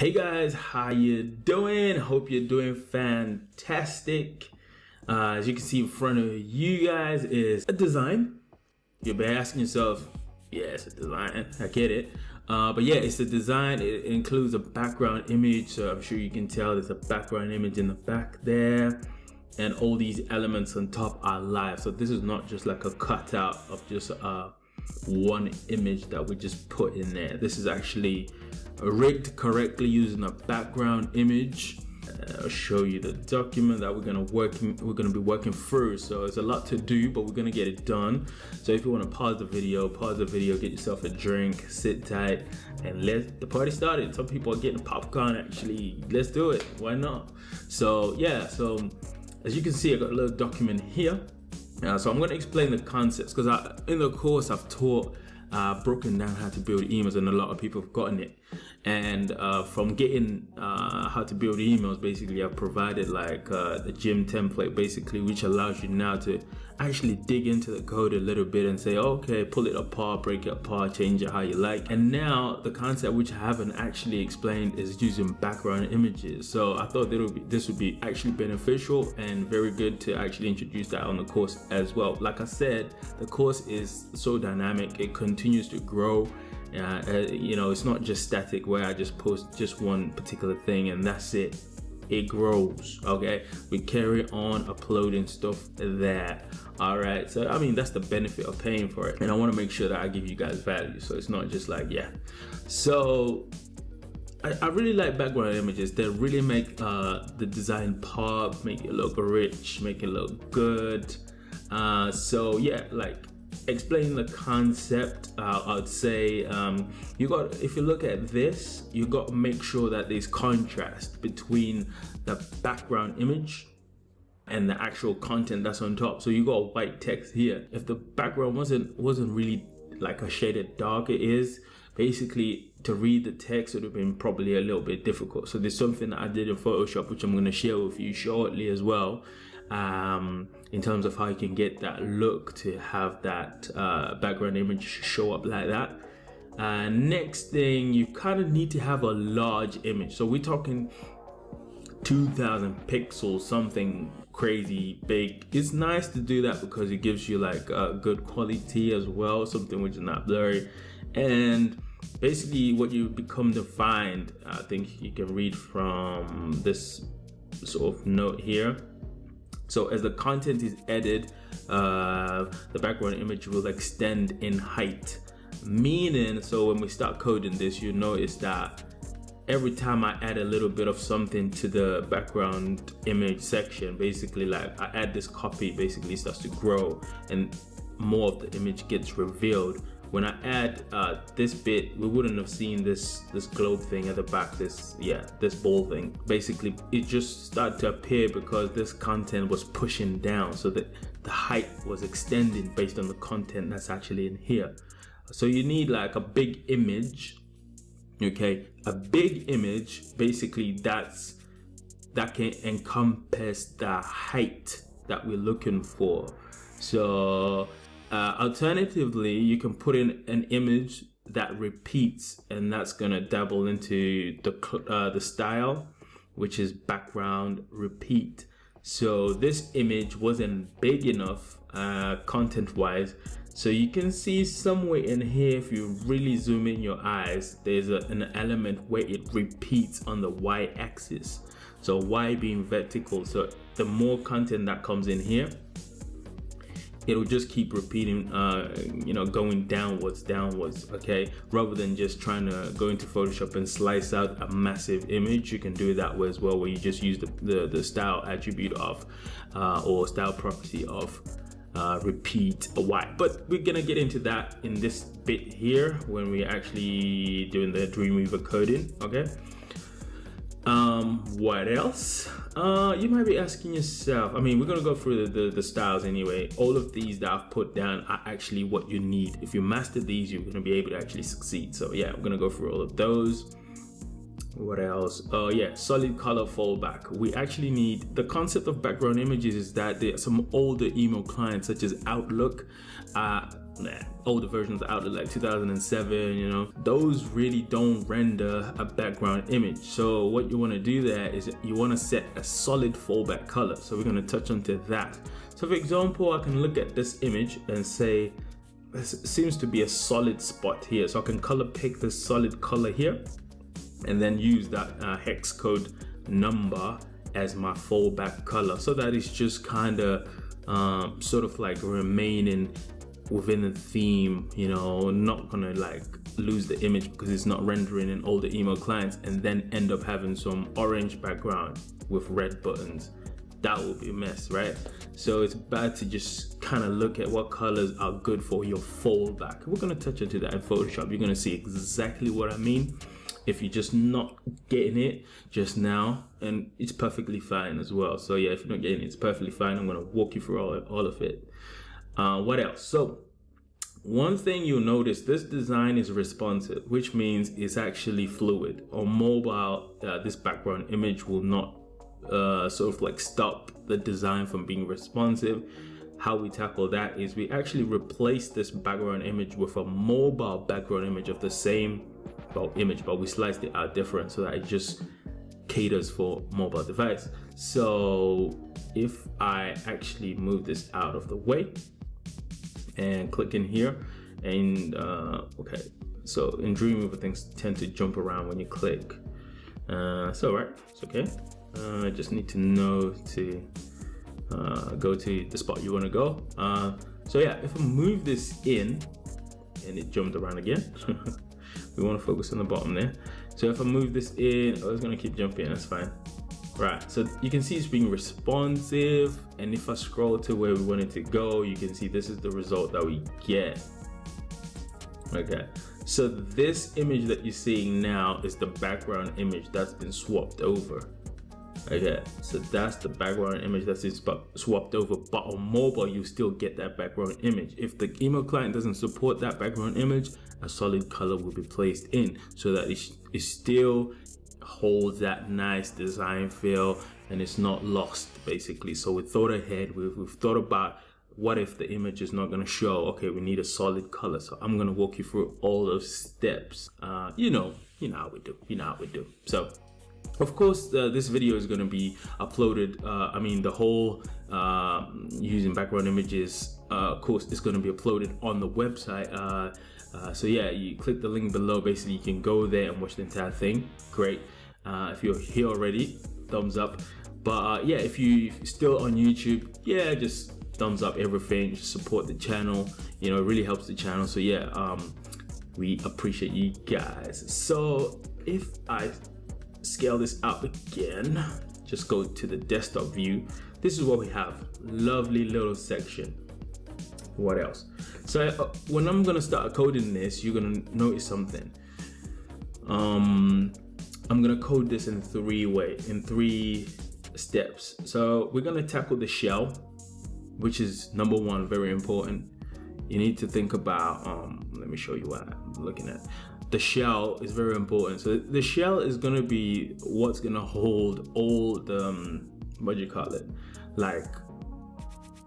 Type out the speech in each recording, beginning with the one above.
Hey guys, how you doing? Hope you're doing fantastic. As you can see in front of you guys is a design. You'll be asking yourself, yeah, it's a design, I get it. But yeah, it's a design. It includes a background image, so I'm sure you can tell there's a background image in the back there, and all these elements on top are live. So this is not just like a cutout of just one image that we just put in there. This is actually rigged correctly using a background image. I'll show you the document that we're gonna be working through. So it's a lot to do, but we're gonna get it done. So if you want to pause the video, get yourself a drink, sit tight, and let the party started. Some people are getting popcorn actually. Let's do it. Why not? So yeah, so as you can see, I got a little document here. So I'm going to explain the concepts because in the course I've taught broken down how to build emails, and a lot of people have gotten it. And from getting how to build emails, basically I've provided like the gym template, basically, which allows you now to actually dig into the code a little bit and say, okay, pull it apart, break it apart, change it how you like. And now the concept which I haven't actually explained is using background images. So I thought this would be actually beneficial and very good to actually introduce that on the course as well. Like I said, the course is so dynamic, it continues to grow. You know, it's not just static where I just post just one particular thing and that's it. It grows. Okay, we carry on uploading stuff there. All right, so I mean, that's the benefit of paying for it, and I want to make sure that I give you guys value, so it's not just like, yeah. So I really like background images. They really make the design pop, make it look rich, make it look good. So yeah, like explain the concept. I'd say if you look at this, you got to make sure that there's contrast between the background image and the actual content that's on top. So you got white text here. If the background wasn't really like a shaded dark, it is basically to read the text would have been probably a little bit difficult. So there's something that I did in Photoshop which I'm going to share with you shortly as well, in terms of how you can get that look to have that background image show up like that. Next thing, you kind of need to have a large image. So we're talking 2000 pixels, something crazy big. It's nice to do that because it gives you like good quality as well, something which is not blurry. And basically what you become defined, I think you can read from this sort of note here. So as the content is added, the background image will extend in height. Meaning, so when we start coding this, you notice that every time I add a little bit of something to the background image section, basically like I add this copy, basically starts to grow and more of the image gets revealed. When I add this bit, we wouldn't have seen this globe thing at the back, this ball thing. Basically, it just started to appear because this content was pushing down, so that the height was extending based on the content that's actually in here. So you need like a big image, okay? A big image, basically that can encompass the height that we're looking for. So alternatively, you can put in an image that repeats, and that's gonna dabble into the style, which is background repeat. So this image wasn't big enough content wise, so you can see somewhere in here, if you really zoom in your eyes, there's an element where it repeats on the y-axis. So y being vertical, so the more content that comes in here, it'll just keep repeating, going downwards, okay? Rather than just trying to go into Photoshop and slice out a massive image, you can do it that way as well, where you just use the style attribute of, or style property of repeat y. But we're gonna get into that in this bit here when we're actually doing the Dreamweaver coding, okay? What else? You might be asking yourself, I mean, we're gonna go through the styles anyway. All of these that I've put down are actually what you need. If you master these, you're gonna be able to actually succeed. So yeah, I'm gonna go through all of those. What else? Yeah, solid color fallback. We actually need, the concept of background images is that there are some older email clients such as Outlook older versions out of like 2007, you know, those really don't render a background image. So what you want to do there is you want to set a solid fallback color. So we're going to touch onto that. So for example, I can look at this image and say, this seems to be a solid spot here. So I can color pick the solid color here and then use that hex code number as my fallback color. So that is just kind of sort of like remaining within the theme, you know, not gonna like lose the image because it's not rendering in all the email clients and then end up having some orange background with red buttons. That would be a mess, right? So it's bad to just kind of look at what colors are good for your fallback. We're gonna touch into that in Photoshop. You're gonna see exactly what I mean if you're just not getting it just now, and it's perfectly fine as well. So yeah, if you're not getting it, it's perfectly fine. I'm gonna walk you through all of it. What else? So one thing you'll notice, this design is responsive, which means it's actually fluid. On mobile, this background image will not sort of like stop the design from being responsive. How we tackle that is we actually replace this background image with a mobile background image of the same image, but we sliced it out different so that it just caters for mobile device. So if I actually move this out of the way and click in here, and okay, so in Dreamweaver things tend to jump around when you click. So right, it's okay. I just need to know to go to the spot you want to go. So yeah, if I move this in and it jumped around again, we want to focus on the bottom there. So if I move this in, oh, it's going to keep jumping, that's fine. Right, so you can see it's being responsive, and if I scroll to where we want it to go, you can see this is the result that we get. Okay, so this image that you're seeing now is the background image that's been swapped over. Okay, so that's the background image that's been swapped over, but on mobile you still get that background image. If the email client doesn't support that background image, a solid color will be placed in so that it still holds that nice design feel and it's not lost, basically. So we thought ahead, we've thought about what if the image is not going to show. Okay, we need a solid color. So I'm going to walk you through all those steps. You know how we do. So of course, this video is going to be uploaded. I mean, the whole using background images course is going to be uploaded on the website. So yeah, you click the link below. Basically, you can go there and watch the entire thing. Great. If you're here already, thumbs up. But yeah, if you're still on YouTube, yeah, just thumbs up everything. Just support the channel. You know, it really helps the channel. So yeah, we appreciate you guys. So if I scale this up again, just go to the desktop view. This is what we have. Lovely little section. What else? So when I'm gonna start coding this, you're gonna notice something. I'm gonna code this in three steps. So we're gonna tackle the shell, which is number one, very important. You need to think about, let me show you what I'm looking at. The shell is very important. So the shell is gonna be what's gonna hold all the, what do you call it? Like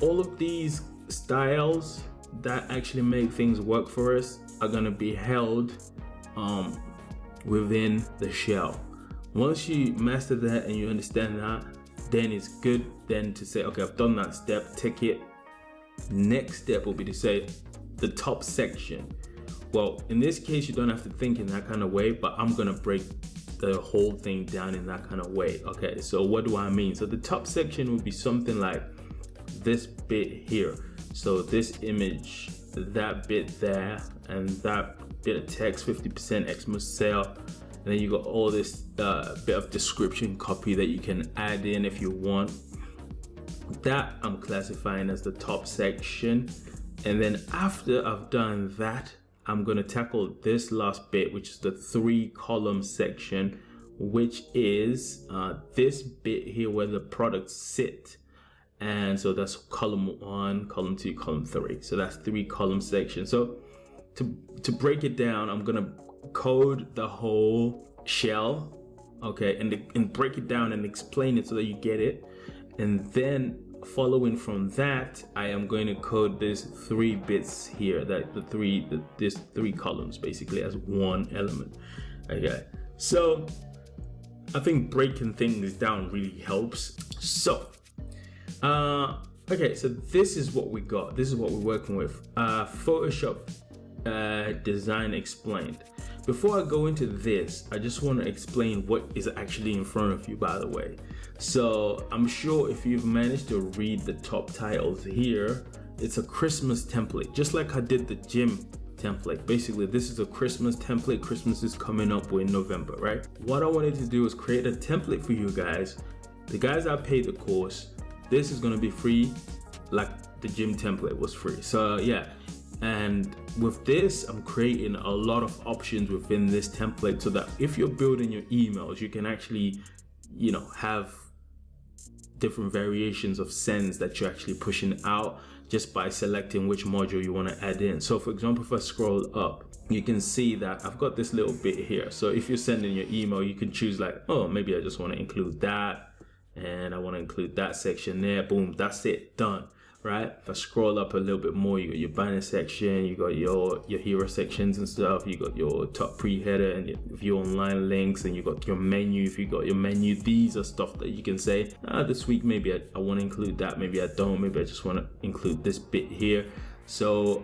all of these styles that actually make things work for us are gonna be held within the shell. Once you master that and you understand that, then it's good then to say, okay, I've done that step, tick it. Next step will be to say the top section. Well, in this case, you don't have to think in that kind of way, but I'm gonna break the whole thing down in that kind of way. Okay, so what do I mean? So the top section would be something like this bit here. So this image, that bit there, and that bit of text, 50% Xmas sale. And then you got all this bit of description copy that you can add in if you want. That I'm classifying as the top section. And then after I've done that, I'm gonna tackle this last bit, which is the 3-column section, which is this bit here where the products sit. And so that's column 1, column 2, column 3. So that's 3-column section. So to break it down, I'm gonna code the whole shell, okay, and break it down and explain it so that you get it. And then following from that, I am going to code this 3 bits here, that this 3 columns basically as one element. Okay, so I think breaking things down really helps. So okay, so this is what we got. This is what we're working with. Photoshop Design Explained. Before I go into this, I just want to explain what is actually in front of you, by the way. So I'm sure if you've managed to read the top titles here, it's a Christmas template, just like I did the gym template. Basically, this is a Christmas template. Christmas is coming up in November, right? What I wanted to do is create a template for you guys. The guys that paid the course, this is going to be free, like the gym template was free. So yeah, and with this, I'm creating a lot of options within this template so that if you're building your emails, you can actually, you know, have different variations of sends that you're actually pushing out just by selecting which module you want to add in. So for example, if I scroll up, you can see that I've got this little bit here. So if you're sending your email, you can choose like, oh, maybe I just want to include that, and I want to include that section there. Boom, that's it, done. Right? If I scroll up a little bit more, you got your banner section, you got your hero sections and stuff, you got your top pre-header and your online links, and you got your menu. If you got your menu, these are stuff that you can say, this week maybe I want to include that, maybe I don't, maybe I just want to include this bit here. So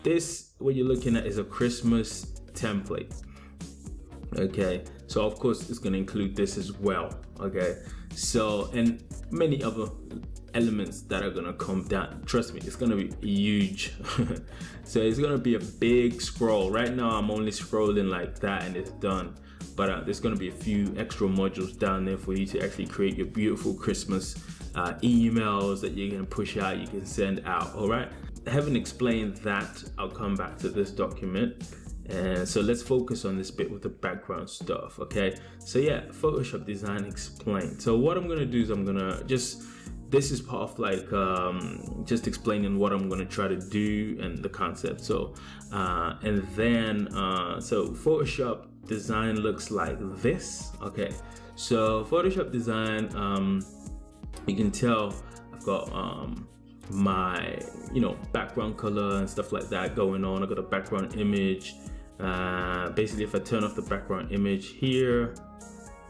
this, what you're looking at, is a Christmas template. Okay, so of course it's going to include this as well. Okay, so, and many other elements that are gonna come down. Trust me, it's gonna be huge. So it's gonna be a big scroll. Right now I'm only scrolling like that and it's done, but there's gonna be a few extra modules down there for you to actually create your beautiful Christmas emails that you're gonna push out, you can send out. All right, having explained that, I'll come back to this document. And so let's focus on this bit with the background stuff. Okay, so yeah, Photoshop Design Explained. So what I'm gonna do is I'm gonna just, this is part of like just explaining what I'm going to try to do and the concept. So and then so Photoshop Design looks like this. Okay, so Photoshop Design, you can tell I've got my, you know, background color and stuff like that going on. I got a background image. Basically, if I turn off the background image here,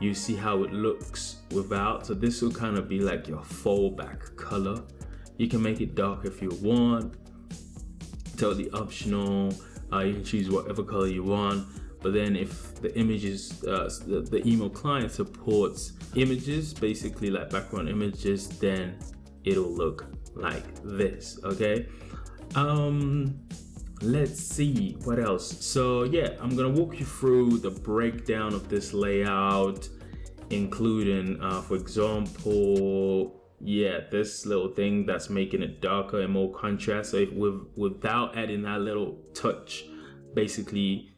you see how it looks without. So this will kind of be like your fallback color. You can make it dark if you want, totally optional. You can choose whatever color you want. But then if the images, the email client supports images, basically like background images, then it'll look like this. Okay, let's see what else. So yeah, I'm gonna walk you through the breakdown of this layout, including for example, yeah, this little thing that's making it darker and more contrast. So if without adding that little touch, basically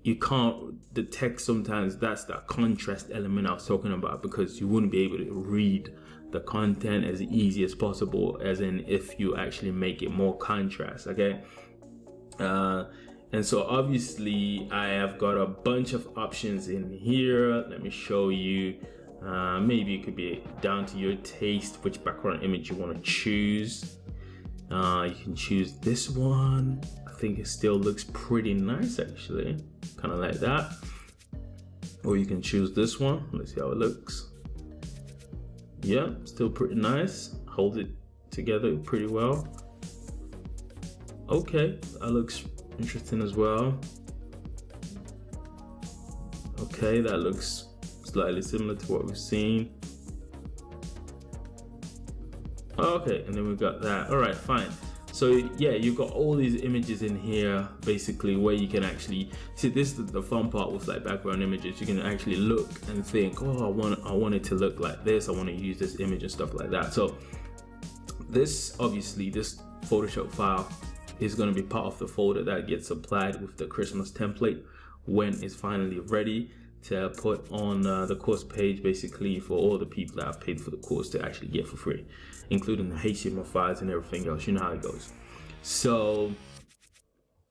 you can't, the text sometimes, that's the contrast element I was talking about, because you wouldn't be able to read the content as easy as possible, as in if you actually make it more contrast. Okay, and so obviously I have got a bunch of options in here. Let me show you. Maybe it could be down to your taste which background image you want to choose. You can choose this one. I think it still looks pretty nice, actually, kind of like that. Or you can choose this one. Let's see how it looks. Yeah, still pretty nice. Hold it together pretty well. Okay, that looks interesting as well. Okay, that looks slightly similar to what we've seen. Okay, and then we've got that. All right, fine. So yeah, you've got all these images in here, basically, where you can actually see. This is the fun part with like background images. You can actually look and think, oh, I want it to look like this. I want to use this image and stuff like that. So this, obviously, this Photoshop file is going to be part of the folder that gets applied with the Christmas template when it's finally ready to put on the course page, basically for all the people that have paid for the course to actually get for free, including the HTML files and everything else. You know how it goes. So,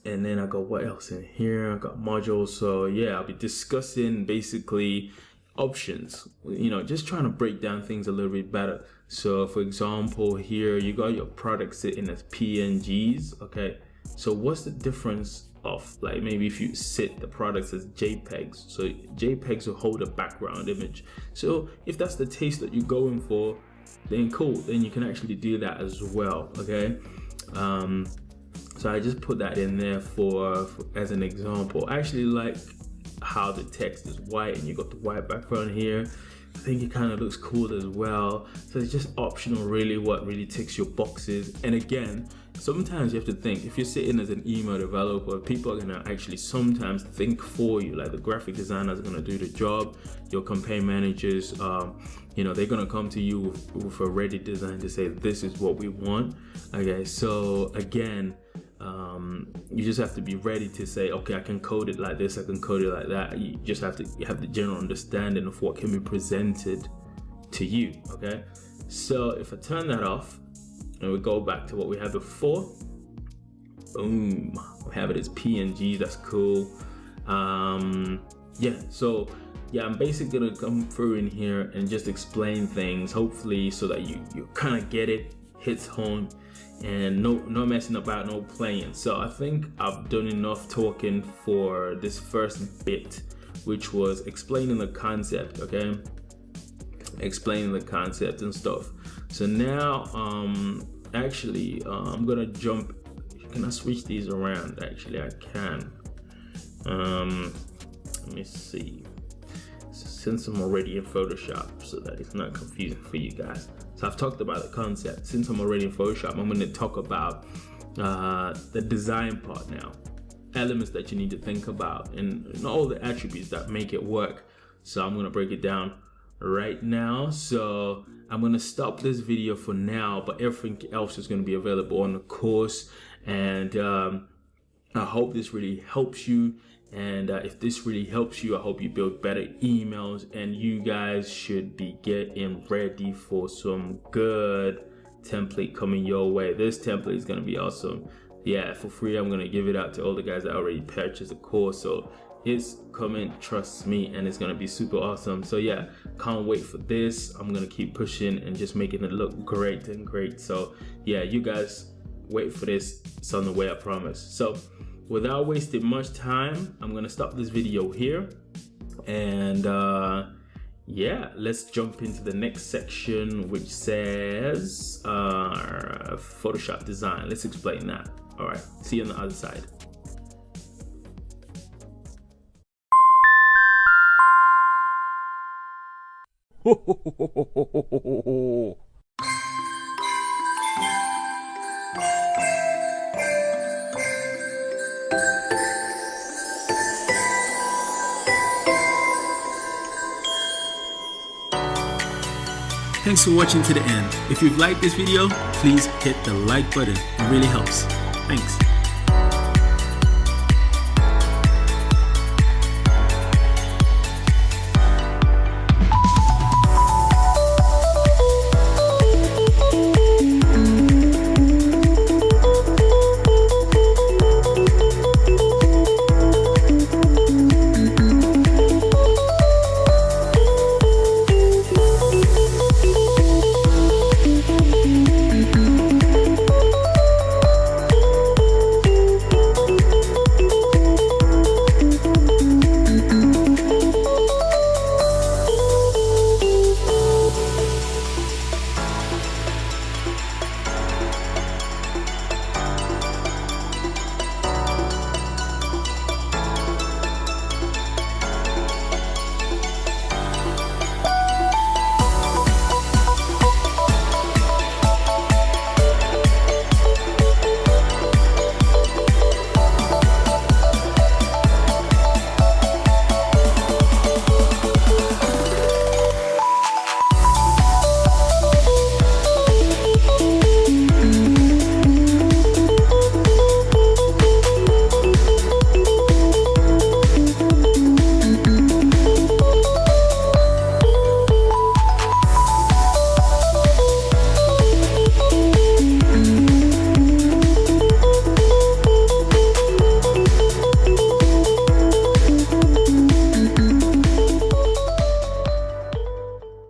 and then I got what else in here? I got modules. So yeah, I'll be discussing basically options, you know, just trying to break down things a little bit better So for example, here you got your product sitting as PNGs. Okay, so what's the difference of, like, maybe if you sit the products as JPEGs? So JPEGs will hold a background image. So if that's the taste that you're going for, then cool, then you can actually do that as well. Okay, so I just put that in there for as an example. I actually like how the text is white and you got the white background here. I think it kind of looks cool as well. So it's just optional, really, what really ticks your boxes. And again, sometimes you have to think, if you're sitting as an email developer, people are gonna actually sometimes think for you. Like the graphic designers are gonna do the job, your campaign managers, you know, they're gonna come to you with a ready design to say, this is what we want. Okay, so again, you just have to be ready to say, okay, I can code it like this, I can code it like that. You just have to have the general understanding of what can be presented to you. Okay, so if I turn that off and we go back to what we had before, boom, we have it as PNG. That's cool. Yeah, so yeah, I'm basically gonna come through in here and just explain things, hopefully so that you kind of get it, hits home, and no messing about, no playing. So I think I've done enough talking for this first bit, which was explaining the concept. Okay, explaining the concept and stuff. So now actually I'm gonna jump. Can I switch these around? Actually I can. Let me see, since I'm already in Photoshop, so that it's not confusing for you guys. So I've talked about the concept. Since I'm already in Photoshop, I'm going to talk about the design part now. Elements that you need to think about and all the attributes that make it work. So I'm going to break it down right now. So I'm going to stop this video for now, but everything else is going to be available on the course. And I hope this really helps you. And if this really helps you, I hope you build better emails, and you guys should be getting ready for some good template coming your way. This template is going to be awesome. Yeah, for free. I'm going to give it out to all the guys that already purchased the course. So it's coming, trust me, and it's going to be super awesome. So yeah, can't wait for this. I'm going to keep pushing and just making it look great and great. So yeah, you guys wait for this. It's on the way, I promise. So without wasting much time, I'm gonna stop this video here, and yeah, let's jump into the next section, which says Photoshop design. Let's explain that. All right, see you on the other side. Thanks for watching to the end. If you've liked this video, please hit the like button. It really helps. Thanks.